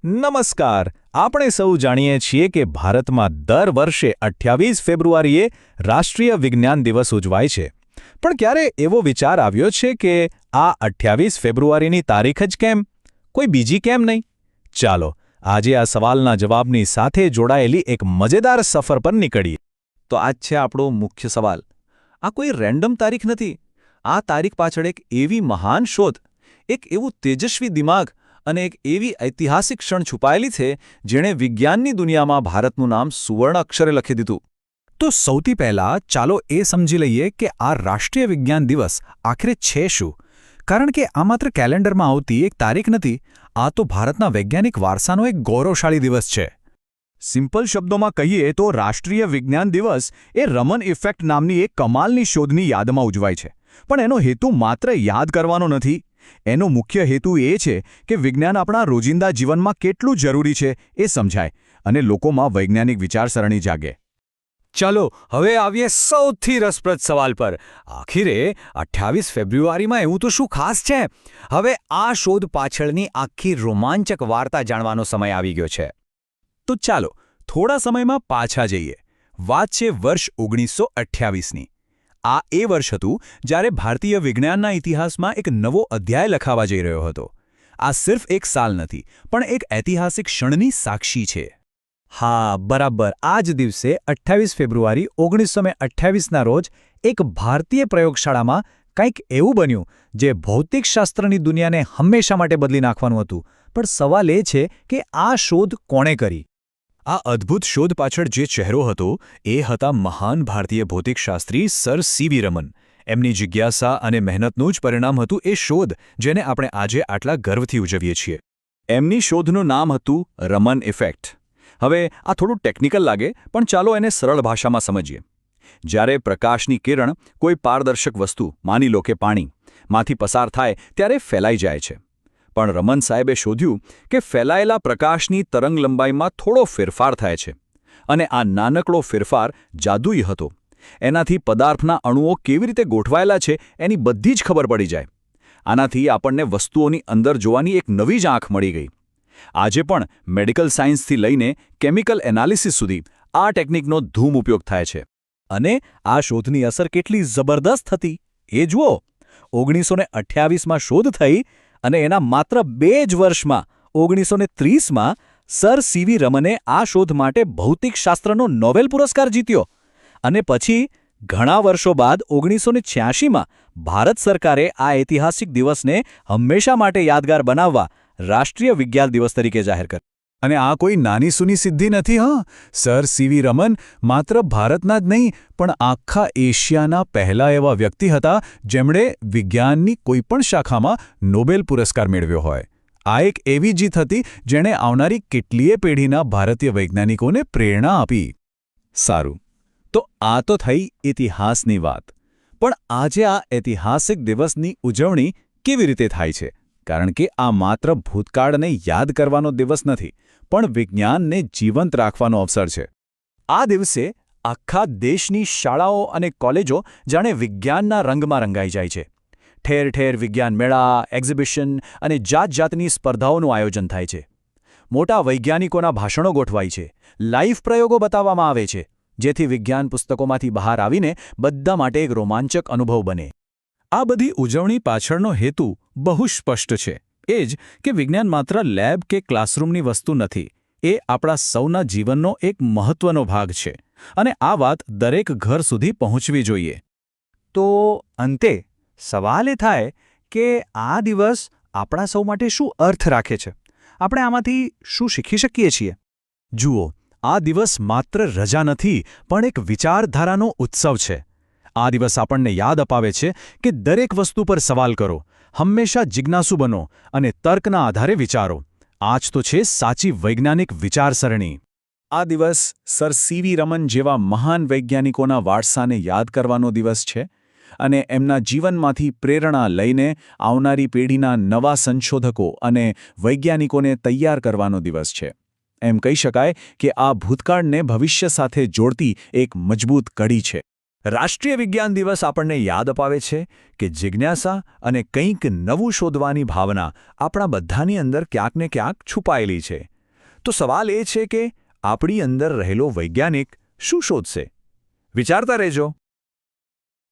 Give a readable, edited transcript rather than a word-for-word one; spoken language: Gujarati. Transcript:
નમસ્કાર. આપણે સૌ જાણીએ છીએ કે ભારતમાં દર વર્ષે 28 ફેબ્રુઆરીએ રાષ્ટ્રીય વિજ્ઞાન દિવસ ઉજવાય છે. પણ ક્યારે એવો વિચાર આવ્યો છે કે આ 28 ફેબ્રુઆરીની તારીખ જ કેમ? કોઈ બીજી કેમ નહીં? ચાલો, આજે આ સવાલના જવાબની સાથે જોડાયેલી એક મજેદાર સફર પર નીકળીએ. તો આજ છે આપણો મુખ્ય સવાલ. આ કોઈ રેન્ડમ તારીખ નથી. આ તારીખ પાછળ એક એવી મહાન શોધ, એક એવું તેજસ્વી દિમાગ અને એક એવી ઐતિહાસિક ક્ષણ છુપાયેલી છે જેણે વિજ્ઞાનની દુનિયામાં ભારતનું નામ સુવર્ણ અક્ષરે લખી દીધું. તો સૌથી પહેલા ચાલો એ સમજી લઈએ કે આ રાષ્ટ્રીય વિજ્ઞાન દિવસ આખરે છે શું. કારણ કે આ માત્ર કેલેન્ડરમાં આવતી એક તારીખ નથી, આ તો ભારતના વૈજ્ઞાનિક વારસાનો એક ગૌરવશાળી દિવસ છે. સિમ્પલ શબ્દોમાં કહીએ તો રાષ્ટ્રીય વિજ્ઞાન દિવસ એ રમન ઇફેક્ટ નામની એક કમાલની શોધની યાદમાં ઉજવાય છે. પણ એનો હેતુ માત્ર યાદ કરવાનો નથી. એનો મુખ્ય હેતુ એ છે કે વિજ્ઞાન આપણા રોજિંદા જીવનમાં કેટલું જરૂરી છે એ સમજાય અને લોકોમાં વૈજ્ઞાનિક વિચારસરણી જાગે. ચાલો હવે આવીએ સૌથી રસપ્રદ સવાલ પર. આખરે 28 ફેબ્રુઆરીમાં એવું તો શું ખાસ છે? હવે આ શોધ પાછળની આખી રોમાંચક વાર્તા જાણવાનો સમય આવી ગયો છે. તો ચાલો થોડા સમયમાં પાછા જઈએ. વાત છે વર્ષ 1928ની. આ એ વર્ષ હતું જ્યારે ભારતીય વિજ્ઞાનના ઇતિહાસમાં એક નવો અધ્યાય લખાવા જઈ રહ્યો હતો. આ સિર્ફ એક સાલ નથી, પણ એક ઐતિહાસિક ક્ષણની સાક્ષી છે. હા, બરાબર આ જ દિવસે 28 ફેબ્રુઆરી 1928ના રોજ એક ભારતીય પ્રયોગશાળામાં કંઈક એવું બન્યું જે ભૌતિકશાસ્ત્રની દુનિયાને હંમેશા માટે બદલી નાખવાનું હતું. પણ સવાલ એ છે કે આ શોધ કોણે કરી? આ અદ્ભુત શોધ પાછળ જે ચહેરો હતો એ હતા મહાન ભારતીય ભૌતિકશાસ્ત્રી સર સીવી રમન. એમની જિજ્ઞાસા અને મહેનતનું જ પરિણામ હતું એ શોધ જેને આપણે આજે આટલા ગર્વથી ઉજવીએ છીએ. એમની શોધનું નામ હતું રમન ઇફેક્ટ. હવે આ થોડું ટેકનિકલ લાગે, પણ ચાલો એને સરળ ભાષામાં સમજીએ. જ્યારે પ્રકાશની કિરણ કોઈ પારદર્શક વસ્તુ, માની લો કે પાણી, માંથી પસાર થાય ત્યારે ફેલાઈ જાય છે. પણ રમન સાહેબે શોધ્યું કે ફેલાયેલા પ્રકાશની તરંગલંબાઈમાં થોડો ફેરફાર થાય છે. અને આ નાનકડો ફેરફાર જાદુઈ હતો. એનાથી પદાર્થના અણુઓ કેવી રીતે ગોઠવાયેલા છે એની બધી જ ખબર પડી જાય. આનાથી આપણને વસ્તુઓની અંદર જોવાની એક નવી જ આંખ મળી ગઈ. આજે પણ મેડિકલ સાયન્સથી લઈને કેમિકલ એનાલિસિસ સુધી આ ટેકનિકનો ધૂમ ઉપયોગ થાય છે. અને આ શોધની અસર કેટલી જબરદસ્ત હતી એ જુઓ. 1928માં શોધ થઈ અને એના માત્ર 2 જ વર્ષમાં 1930માં સર સીવી રમને આ શોધ માટે ભૌતિકશાસ્ત્રનો નોબેલ પુરસ્કાર જીત્યો. અને પછી ઘણા વર્ષો બાદ 1986માં ભારત સરકારે આ ઐતિહાસિક દિવસને હંમેશા માટે યાદગાર બનાવવા રાષ્ટ્રીય વિજ્ઞાન દિવસ તરીકે જાહેર કર્યો. અને આ કોઈ નાની સૂની સિદ્ધિ નથી. સર સીવી રમન માત્ર ભારતના જ નહીં, પણ આખા એશિયાના પહેલા એવા વ્યક્તિ હતા જેમણે વિજ્ઞાનની કોઈપણ શાખામાં નોબેલ પુરસ્કાર મેળવ્યો હોય. આ એક એવી જીત હતી જેણે આવનારી કેટલીય પેઢીના ભારતીય વૈજ્ઞાનિકોને પ્રેરણા આપી. સારું, તો આ તો થઈ ઇતિહાસની વાત. પણ આજે આ ઐતિહાસિક દિવસની ઉજવણી કેવી રીતે થાય છે? કારણ કે આ માત્ર ભૂતકાળને યાદ કરવાનો દિવસ નથી, પણ વિજ્ઞાનને જીવંત રાખવાનો અવસર છે. આ દિવસે આખા દેશની શાળાઓ અને કોલેજો જાણે વિજ્ઞાનના રંગમાં રંગાઈ જાય છે. ઠેર ઠેર વિજ્ઞાન મેળા, એક્ઝિબિશન અને જાતજાતની સ્પર્ધાઓનું આયોજન થાય છે. મોટા વૈજ્ઞાનિકોના ભાષણો ગોઠવાય છે. લાઈવ પ્રયોગો બતાવવામાં આવે છે, જેથી વિજ્ઞાન પુસ્તકોમાંથી બહાર આવીને બધા માટે એક રોમાંચક અનુભવ બને. આ બધી ઉજવણી પાછળનો હેતુ બહુ સ્પષ્ટ છે. એ જ કે વિજ્ઞાન માત્ર લેબ કે ક્લાસરૂમની વસ્તુ નથી. એ આપણા સૌના જીવનનો એક મહત્વનો ભાગ છે. અને આ વાત દરેક ઘર સુધી પહોંચવી જોઈએ. તો અંતે સવાલ એ થાય કે આ દિવસ આપણા સૌ માટે શું અર્થ રાખે છે? આપણે આમાંથી શું શીખી શકીએ છીએ? જુઓ, આ દિવસ માત્ર રજા નથી, પણ એક વિચારધારાનો ઉત્સવ છે. આ દિવસ આપણને યાદ અપાવે છે કે દરેક વસ્તુ પર સવાલ કરો, હંમેશા જિજ્ઞાસુ બનો અને તર્કના આધારે વિચારો. આ જ તો છે સાચી વૈજ્ઞાનિક વિચારસરણી. આ દિવસ સર સીવી રમન જેવા મહાન વૈજ્ઞાનિકોના વારસાને યાદ કરવાનો દિવસ છે અને એમના જીવનમાંથી પ્રેરણા લઈને આવનારી પેઢીના નવા સંશોધકો અને વૈજ્ઞાનિકોને તૈયાર કરવાનો દિવસ છે. એમ કહી શકાય કે આ ભૂતકાળને ભવિષ્ય સાથે જોડતી એક મજબૂત કડી છે. રાષ્ટ્રીય વિજ્ઞાન દિવસ આપણને યાદ અપાવે છે કે જિજ્ઞાસા અને કંઈક નવું શોધવાની ભાવના આપણા બધાની અંદર ક્યાંક ને ક્યાંક છુપાયેલી છે. તો સવાલ એ છે કે આપણી અંદર રહેલો વૈજ્ઞાનિક શું શોધશે? વિચારતા રહેજો.